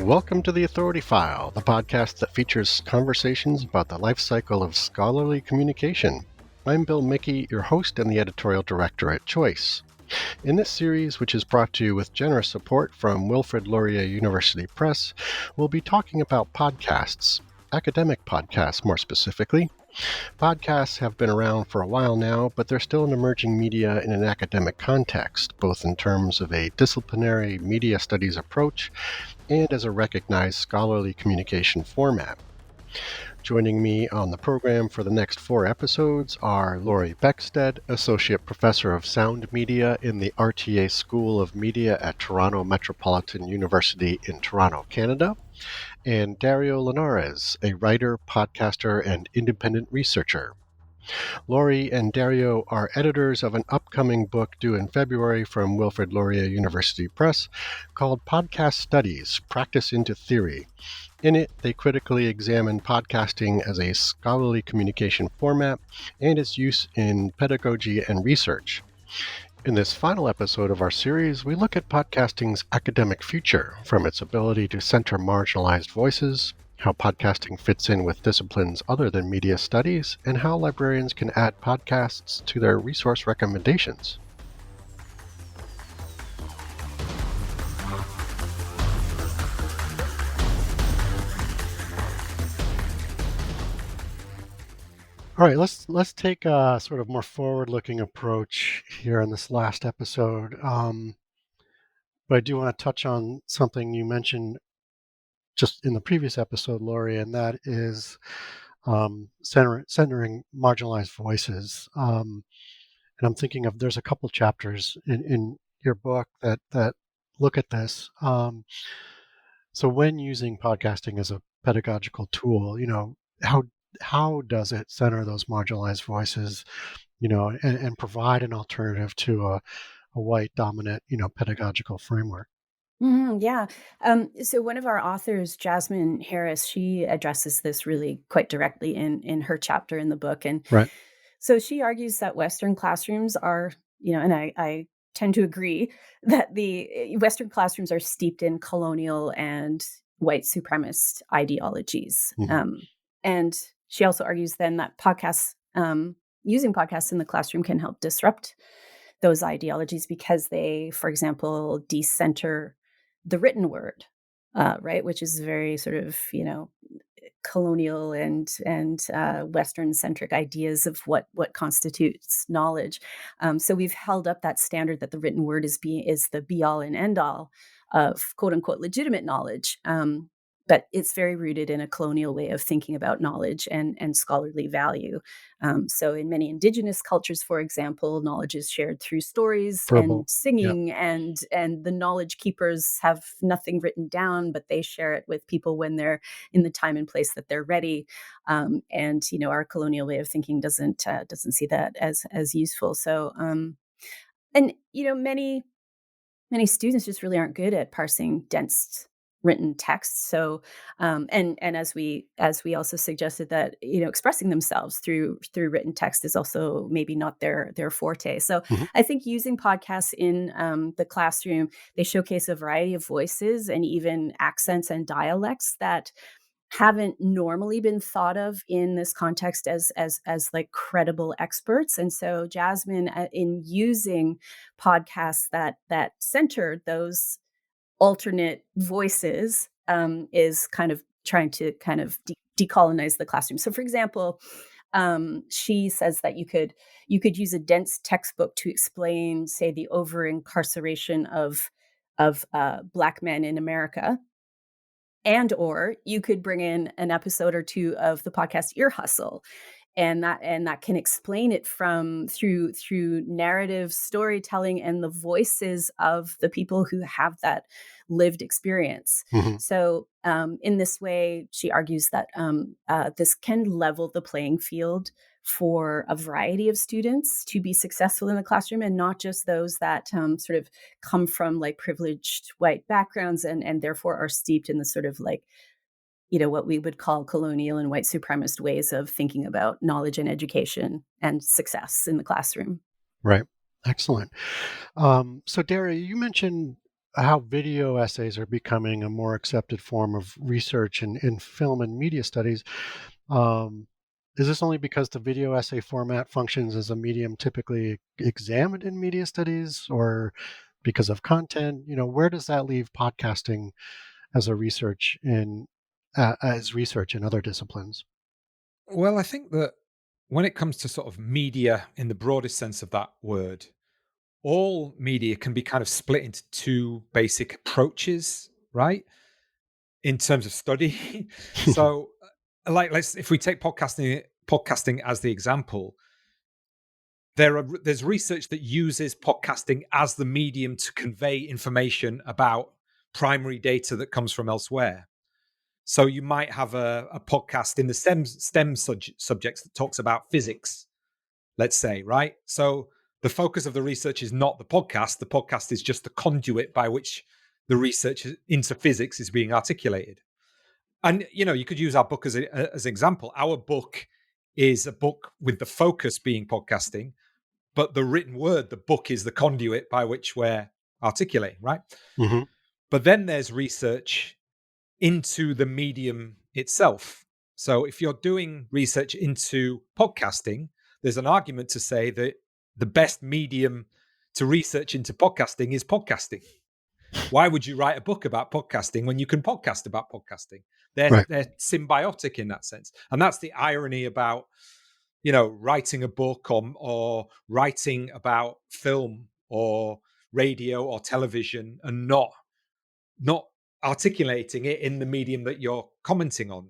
Welcome to the Authority File, the podcast that features conversations about the life cycle of scholarly communication. I'm Bill Mickey, your host and the editorial director at Choice. In this series, which is brought to you with generous support from Wilfrid Laurier University Press, we'll be talking about podcasts, academic podcasts more specifically. Podcasts have been around for a while now, but they're still an emerging media in an academic context, both in terms of a disciplinary media studies approach and as a recognized scholarly communication format. Joining me on the program for the next 4 episodes are Laurie Beckstead, Associate Professor of Sound Media in the RTA School of Media at Toronto Metropolitan University in Toronto, Canada, and Dario Linares, a writer, podcaster, and independent researcher. Laurie and Dario are editors of an upcoming book due in February from Wilfrid Laurier University Press called Podcast Studies, Practice into Theory. In it, they critically examine podcasting as a scholarly communication format and its use in pedagogy and research. In this final episode of our series, we look at podcasting's academic future, from its ability to center marginalized voices, how podcasting fits in with disciplines other than media studies, and how librarians can add podcasts to their resource recommendations. All right, let's take a sort of more forward-looking approach here in this last episode. But I do want to touch on something you mentioned just in the previous episode, Laurie, and that is centering marginalized voices. And I'm thinking of there's a couple chapters in your book that look at this. So when using podcasting as a pedagogical tool, how does it center those marginalized voices, and provide an alternative to a white dominant, pedagogical framework? Yeah. So one of our authors, Jasmine Harris, she addresses this really quite directly in her chapter in the book. And Right. so she argues that Western classrooms are, and I tend to agree that the Western classrooms are steeped in colonial and white supremacist ideologies. Hmm. And she also argues then that using podcasts in the classroom can help disrupt those ideologies because they, for example, decenter the written word, right, which is very sort of colonial and Western centric ideas of what constitutes knowledge. So we've held up that standard that the written word is the be all and end all of quote unquote legitimate knowledge. But it's very rooted in a colonial way of thinking about knowledge and scholarly value. So in many indigenous cultures, for example, knowledge is shared through stories Verbal. and Yeah. singing, and the knowledge keepers have nothing written down, but they share it with people when they're in the time and place that they're ready. And our colonial way of thinking doesn't see that as useful. So and many students just really aren't good at parsing dense written text. So and as we also suggested that expressing themselves through written text is also maybe not their forte. So Hmm. I think using podcasts in the classroom, they showcase a variety of voices and even accents and dialects that haven't normally been thought of in this context as like credible experts. And so Jasmine, in using podcasts that center those alternate voices, is kind of trying to kind of decolonize the classroom. So for example, she says that you could use a dense textbook to explain, say, the over incarceration of Black men in America, and or you could bring in an episode or two of the podcast Ear Hustle, and that can explain it from through narrative storytelling and the voices of the people who have that lived experience. Hmm. So in this way, she argues that this can level the playing field for a variety of students to be successful in the classroom, and not just those that sort of come from like privileged white backgrounds and therefore are steeped in the sort of like what we would call colonial and white supremacist ways of thinking about knowledge and education and success in the classroom. Right. Excellent. So, Daria, you mentioned how video essays are becoming a more accepted form of research in film and media studies. Um, is this only because the video essay format functions as a medium typically examined in media studies, or because of content? Where does that leave podcasting as research in other disciplines? Well, I think that when it comes to sort of media in the broadest sense of that word, all media can be kind of split into two basic approaches, right? In terms of study. So, like, if we take podcasting as the example, there's research that uses podcasting as the medium to convey information about primary data that comes from elsewhere. So you might have a podcast in the STEM subjects that talks about physics, let's say, right? So the focus of the research is not the podcast. The podcast is just the conduit by which the research into physics is being articulated. And, you could use our book as an example. Our book is a book with the focus being podcasting, but the written word, the book, is the conduit by which we're articulating, right? Mm-hmm. But then there's research into the medium itself. So if you're doing research into podcasting, there's an argument to say that the best medium to research into podcasting is podcasting. Why would you write a book about podcasting when you can podcast about podcasting? They're symbiotic in that sense. And that's the irony about, writing a book or writing about film or radio or television and not articulating it in the medium that you're commenting on.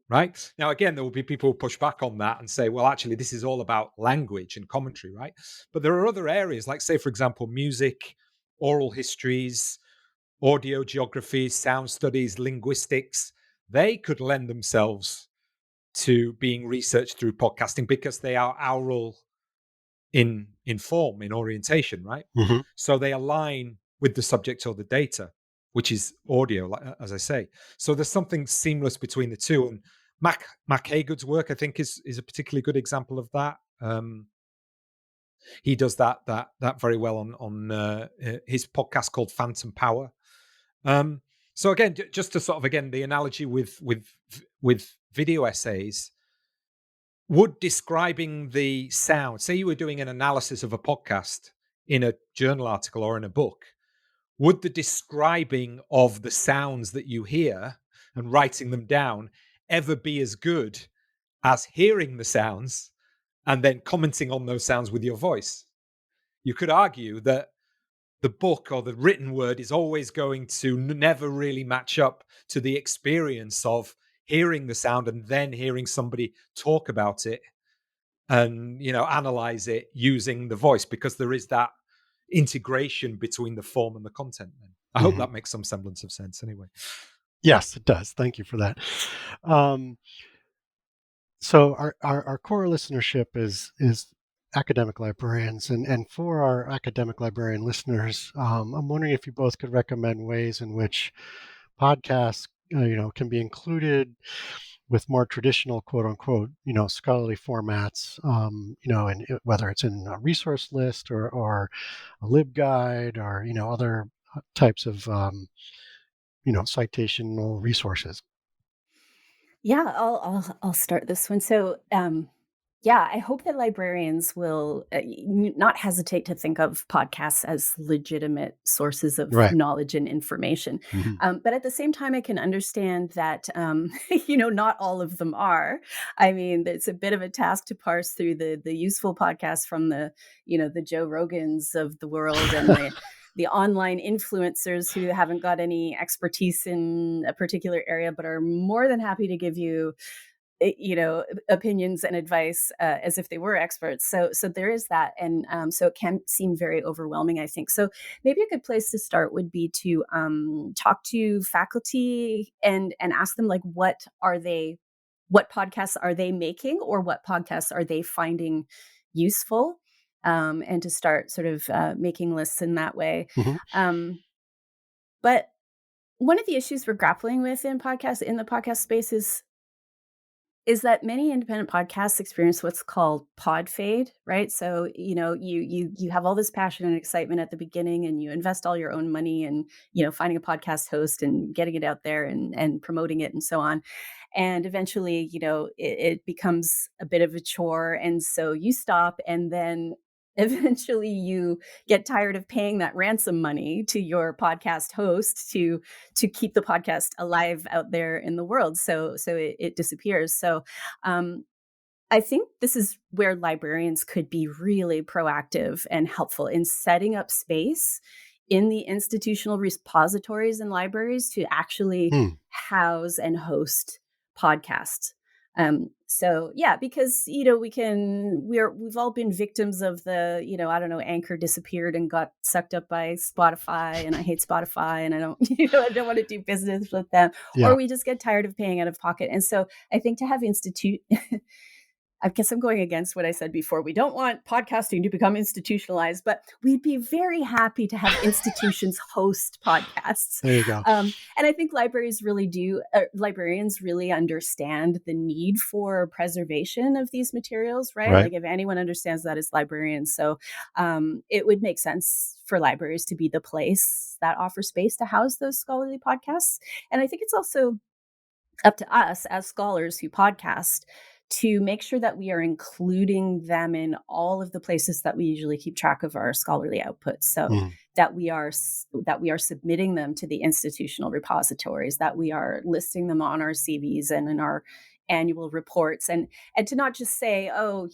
Right now, again, there will be people who push back on that and say, well, actually, this is all about language and commentary, right? But there are other areas, like, say, for example, music, oral histories, audio geography, sound studies, linguistics. They could lend themselves to being researched through podcasting because they are aural in form, in orientation, right? Mm-hmm. So they align with the subject or the data, which is audio, as I say. So there's something seamless between the two. And Mac Haygood's work, I think, is a particularly good example of that. He does that very well on his podcast called Phantom Power. So again, just to sort of, again, the analogy with video essays, would describing the sound, say you were doing an analysis of a podcast in a journal article or in a book, would the describing of the sounds that you hear and writing them down ever be as good as hearing the sounds and then commenting on those sounds with your voice? You could argue that the book or the written word is always going to never really match up to the experience of hearing the sound and then hearing somebody talk about it and, analyze it using the voice, because there is that integration between the form and the content. Then I hope that makes some semblance of sense anyway. Yes, it does. Thank you for that. So our core listenership is academic librarians, and for our academic librarian listeners, I'm wondering if you both could recommend ways in which podcasts, can be included with more traditional, quote unquote, scholarly formats, and whether it's in a resource list or a LibGuide or other types of citational resources. Yeah, I'll start this one. So, yeah, I hope that librarians will not hesitate to think of podcasts as legitimate sources of Right. knowledge and information. Mm-hmm. But at the same time, I can understand that, not all of them are. I mean, it's a bit of a task to parse through the useful podcasts from the Joe Rogans of the world and the online influencers who haven't got any expertise in a particular area, but are more than happy to give you opinions and advice as if they were experts. So there is that. And so it can seem very overwhelming, I think. So maybe a good place to start would be to talk to faculty and ask them, like, what podcasts are they making, or what podcasts are they finding useful? And to start sort of making lists in that way. Mm-hmm. But one of the issues we're grappling with in the podcast space is is that many independent podcasts experience what's called pod fade, right? So, you have all this passion and excitement at the beginning, and you invest all your own money and, finding a podcast host and getting it out there and promoting it and so on. And eventually, it becomes a bit of a chore. And so you stop, and then eventually you get tired of paying that ransom money to your podcast host to keep the podcast alive out there in the world. So it disappears. So um, I think this is where librarians could be really proactive and helpful in setting up space in the institutional repositories and libraries to actually Hmm. house and host podcasts. So yeah, because we've all been victims of the, I don't know, Anchor disappeared and got sucked up by Spotify, and I hate Spotify, and I don't, I don't want to do business with them, Yeah. or we just get tired of paying out of pocket. And so I think to have I guess I'm going against what I said before. We don't want podcasting to become institutionalized, but we'd be very happy to have institutions host podcasts. There you go. And I think librarians really understand the need for preservation of these materials, right? Right. Like if anyone understands that, it's librarians. So it would make sense for libraries to be the place that offers space to house those scholarly podcasts. And I think it's also up to us as scholars who podcast to make sure that we are including them in all of the places that we usually keep track of our scholarly outputs. So that we are submitting them to the institutional repositories, that we are listing them on our CVs and in our annual reports, and to not just say, oh,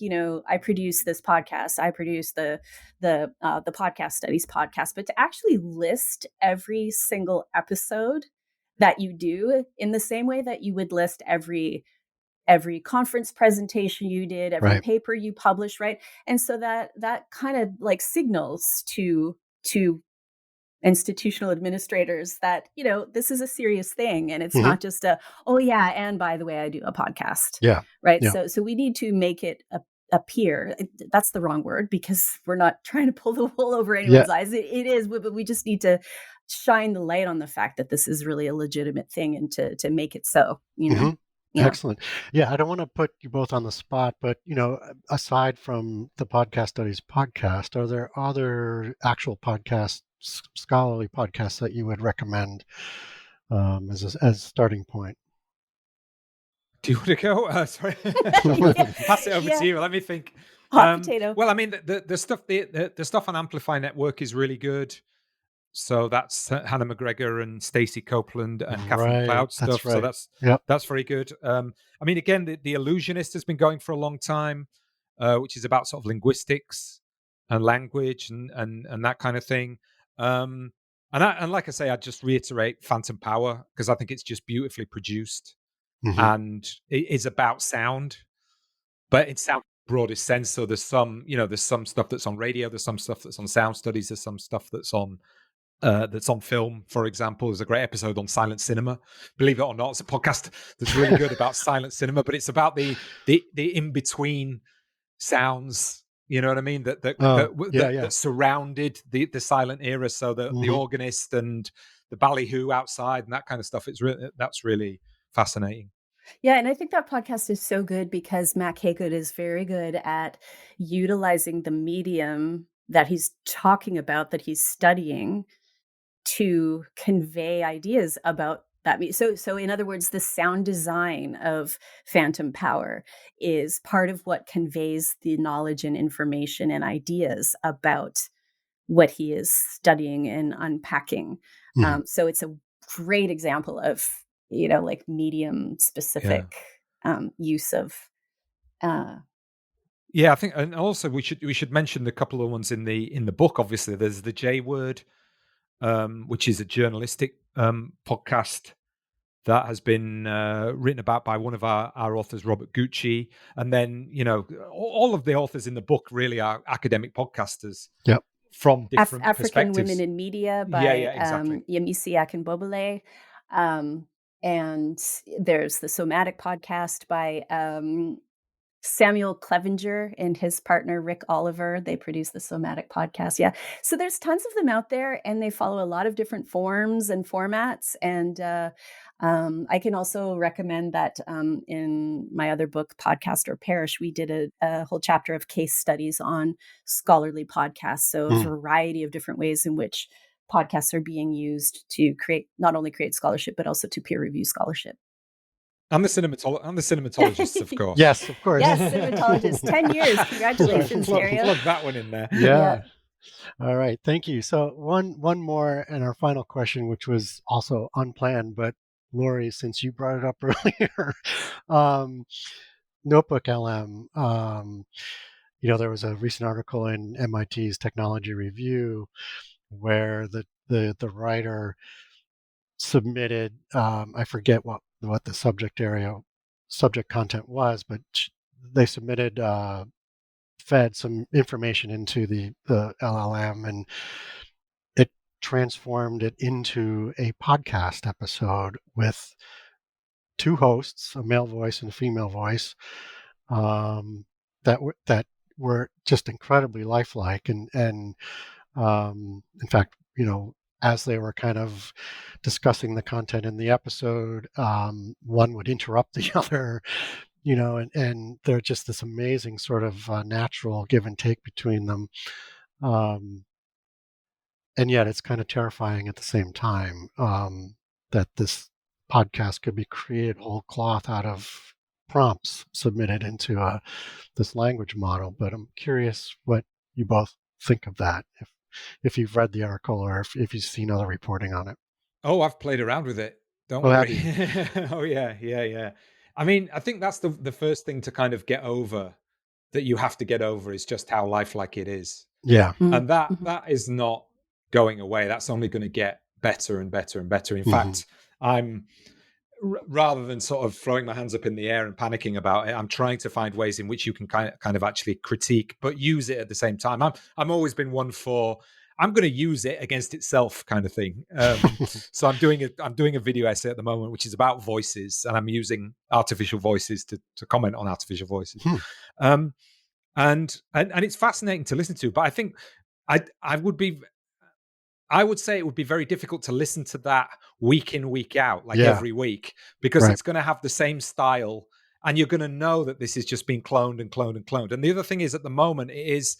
I produce this podcast, I produce the podcast studies podcast, but to actually list every single episode that you do in the same way that you would list every conference presentation you did, every Right. paper you published, right? And so that kind of like signals to institutional administrators that, this is a serious thing, and it's not just oh yeah, and by the way, I do a podcast. Yeah. Right. Yeah. So we need to make it appear. That's the wrong word, because we're not trying to pull the wool over anyone's eyes. It is, but we just need to shine the light on the fact that this is really a legitimate thing, and to make it so, Yeah. Excellent. Yeah, I don't want to put you both on the spot, but aside from the Podcast Studies podcast, are there other actual podcasts, scholarly podcasts that you would recommend as a starting point? Do you want to go? Sorry, pass it over to you. Let me think. Hot potato. Well, I mean, the stuff the stuff on Amplify Network is really good. So that's Hannah McGregor and Stacey Copeland and Catherine Cloud stuff. That's right. So that's very good. I mean, again, the Illusionist has been going for a long time, which is about sort of linguistics and language and that kind of thing. And like I say, I'd just reiterate Phantom Power, because I think it's just beautifully produced and it is about sound, but it's sound broadest sense. So there's some stuff that's on radio, there's some stuff that's on sound studies, there's some stuff that's on film. For example, there's a great episode on silent cinema. Believe it or not, it's a podcast that's really good about silent cinema, but it's about the in between sounds. You know what I mean? That surrounded the silent era. So the organist and the ballyhoo outside and that kind of stuff. That's really fascinating. Yeah, and I think that podcast is so good because Matt Haygood is very good at utilizing the medium that he's talking about, that he's studying, to convey ideas about that. So in other words, the sound design of Phantom Power is part of what conveys the knowledge and information and ideas about what he is studying and unpacking. So it's a great example of, like medium specific use of. Yeah, I think, and also we should mention a couple of ones in the book. Obviously, there's the J Word, which is a journalistic podcast that has been written about by one of our authors, Robert Gucci. And then, all of the authors in the book really are academic podcasters. Yep. From different African perspectives. Women in Media by exactly. Yemisi Akinbobile. And there's the Somatic podcast by Samuel Clevenger and his partner, Rick Oliver. They produce the Somatic podcast. Yeah. So there's tons of them out there, and they follow a lot of different forms and formats. And I can also recommend that in my other book, Podcast or Perish, we did a whole chapter of case studies on scholarly podcasts. So a variety of different ways in which podcasts are being used to not only create scholarship, but also to peer review scholarship. I'm the cinematologist, of course. Yes, of course. Yes, cinematologist. 10 years. Congratulations, Dario. Plug that one in there. Yeah. All right. Thank you. So one more and our final question, which was also unplanned, but Lori, since you brought it up earlier, Notebook LM, there was a recent article in MIT's Technology Review where the writer submitted, I forget what the subject content was, but they submitted, fed some information into the LLM, and it transformed it into a podcast episode with two hosts, a male voice and a female voice, that were just incredibly lifelike, and in fact, as they were kind of discussing the content in the episode, one would interrupt the other, and they're just this amazing sort of natural give and take between them. And yet it's kind of terrifying at the same time, that this podcast could be created whole cloth out of prompts submitted into this language model. But I'm curious what you both think of that, if you've read the article or if you've seen other reporting on it. Oh, I've played around with it. Don't worry. Oh, yeah. I mean, I think that's the first thing to kind of get over, that you have to get over, is just how lifelike it is. Yeah. And that is not going away. That's only going to get better and better and better. In fact, I'm, rather than sort of throwing my hands up in the air and panicking about it, I'm trying to find ways in which you can kind of actually critique, but use it at the same time. I'm always been one for, I'm going to use it against itself kind of thing. So I'm doing a video essay at the moment, which is about voices, and I'm using artificial voices to comment on artificial voices. And it's fascinating to listen to, but I think I would say it would be very difficult to listen to that week in, week out, every week, because it's going to have the same style, and you're going to know that this is just being cloned and cloned and cloned. And the other thing is, at the moment, it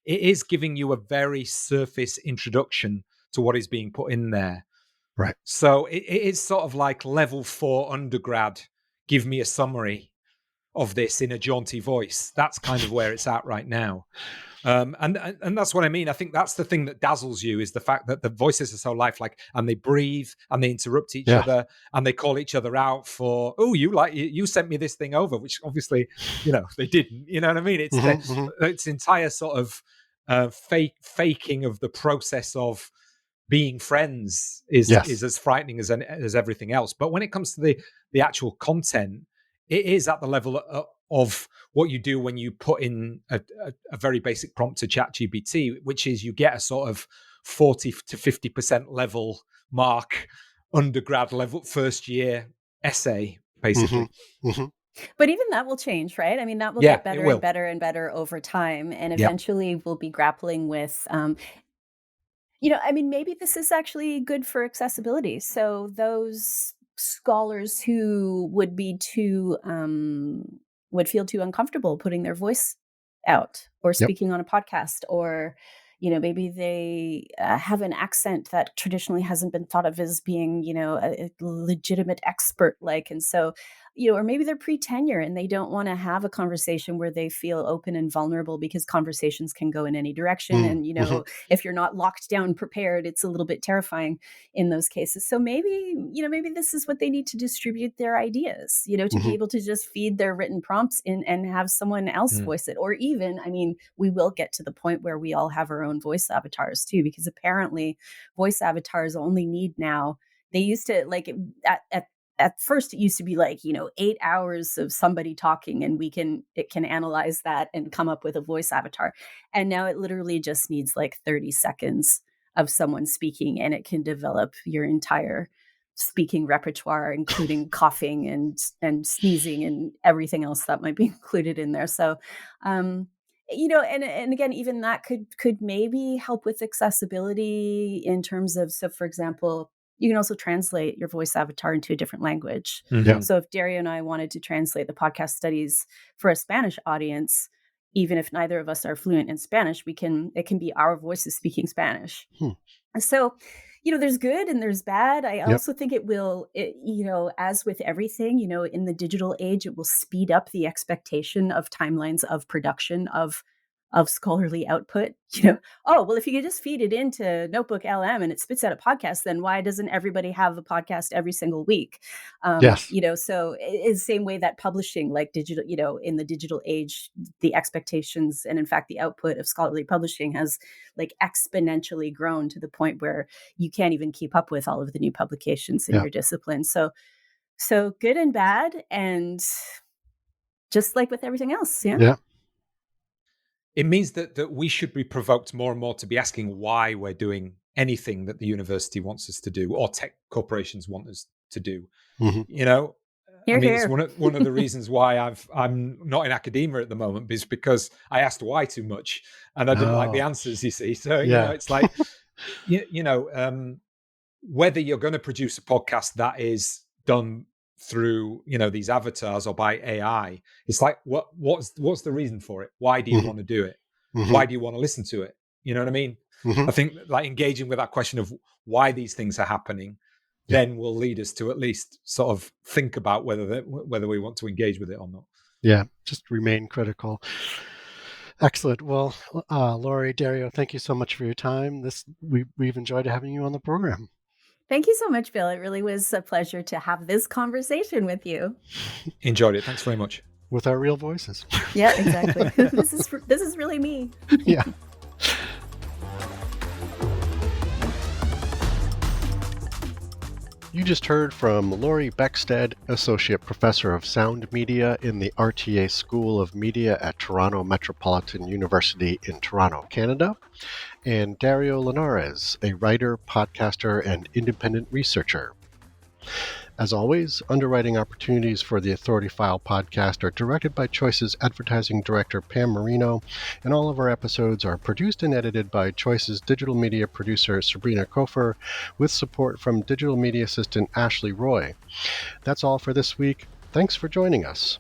is giving you a very surface introduction to what is being put in there. Right. So it is sort of like level 4 undergrad, give me a summary of this in a jaunty voice. That's kind of where it's at right now. And that's what I mean. I think that's the thing that dazzles you, is the fact that the voices are so lifelike, and they breathe and they interrupt each other, and they call each other out for, oh, you sent me this thing over, which obviously, they didn't. You know what I mean? It's it's entire sort of faking of the process of being friends is as frightening as everything else. But when it comes to the actual content, it is at the level of what you do when you put in a very basic prompt to ChatGPT, which is you get a sort of 40 to 50% level mark, undergrad level, first year essay, basically. But even that will change, right? I mean, that will get better and better and better over time. And eventually we'll be grappling with, maybe this is actually good for accessibility. So those scholars who would feel too uncomfortable putting their voice out or speaking on a podcast, or maybe they have an accent that traditionally hasn't been thought of as being a legitimate expert, and so or maybe they're pre-tenure and they don't want to have a conversation where they feel open and vulnerable, because conversations can go in any direction. And, if you're not locked down prepared, it's a little bit terrifying in those cases. So maybe this is what they need to distribute their ideas, to be able to just feed their written prompts in and have someone else voice it. Or even, we will get to the point where we all have our own voice avatars too, because apparently voice avatars only need now, they used to at first it used to be 8 hours of somebody talking, and it can analyze that and come up with a voice avatar. And now it literally just needs 30 seconds of someone speaking, and it can develop your entire speaking repertoire, including coughing and sneezing and everything else that might be included in there. So, and again, even that could maybe help with accessibility in terms of, so for example, you can also translate your voice avatar into a different language. Yeah. So if Dario and I wanted to translate the podcast studies for a Spanish audience, even if neither of us are fluent in Spanish, it can be our voices speaking Spanish. So, there's good and there's bad. I also think it will, as with everything, in the digital age, it will speed up the expectation of timelines of production of scholarly output. Oh, well, if you could just feed it into Notebook LM and it spits out a podcast, then why doesn't everybody have a podcast every single week? Yes. So it's the same way that publishing, like digital, in the digital age, the expectations and in fact, the output of scholarly publishing has like exponentially grown to the point where you can't even keep up with all of the new publications in your discipline. So good and bad, and just like with everything else. Yeah. It means that we should be provoked more and more to be asking why we're doing anything that the university wants us to do or tech corporations want us to do. It's one of the reasons why I'm not in academia at the moment, is because I asked why too much and I didn't like the answers, you see. So, it's like, whether you're going to produce a podcast that is done through these avatars or by AI, it's like what's the reason for it? Why do you want to do it? Why do you want to listen to it? You know what I mean? I think like engaging with that question of why these things are happening then will lead us to at least sort of think about whether we want to engage with it or not. Yeah, just remain critical. Excellent. Well, Laurie, Dario, thank you so much for your time. We've enjoyed having you on the program. Thank you so much, Bill. It really was a pleasure to have this conversation with you. Enjoyed it. Thanks very much. With our real voices. Yeah, exactly. This is really me. Yeah. You just heard from Laurie Beckstead, Associate Professor of Sound Media in the RTA School of Media at Toronto Metropolitan University in Toronto, Canada, and Dario Linares, a writer, podcaster, and independent researcher. As always, underwriting opportunities for the Authority File podcast are directed by Choice's advertising director, Pam Marino, and all of our episodes are produced and edited by Choice's digital media producer, Sabrina Kofer, with support from digital media assistant Ashley Roy. That's all for this week. Thanks for joining us.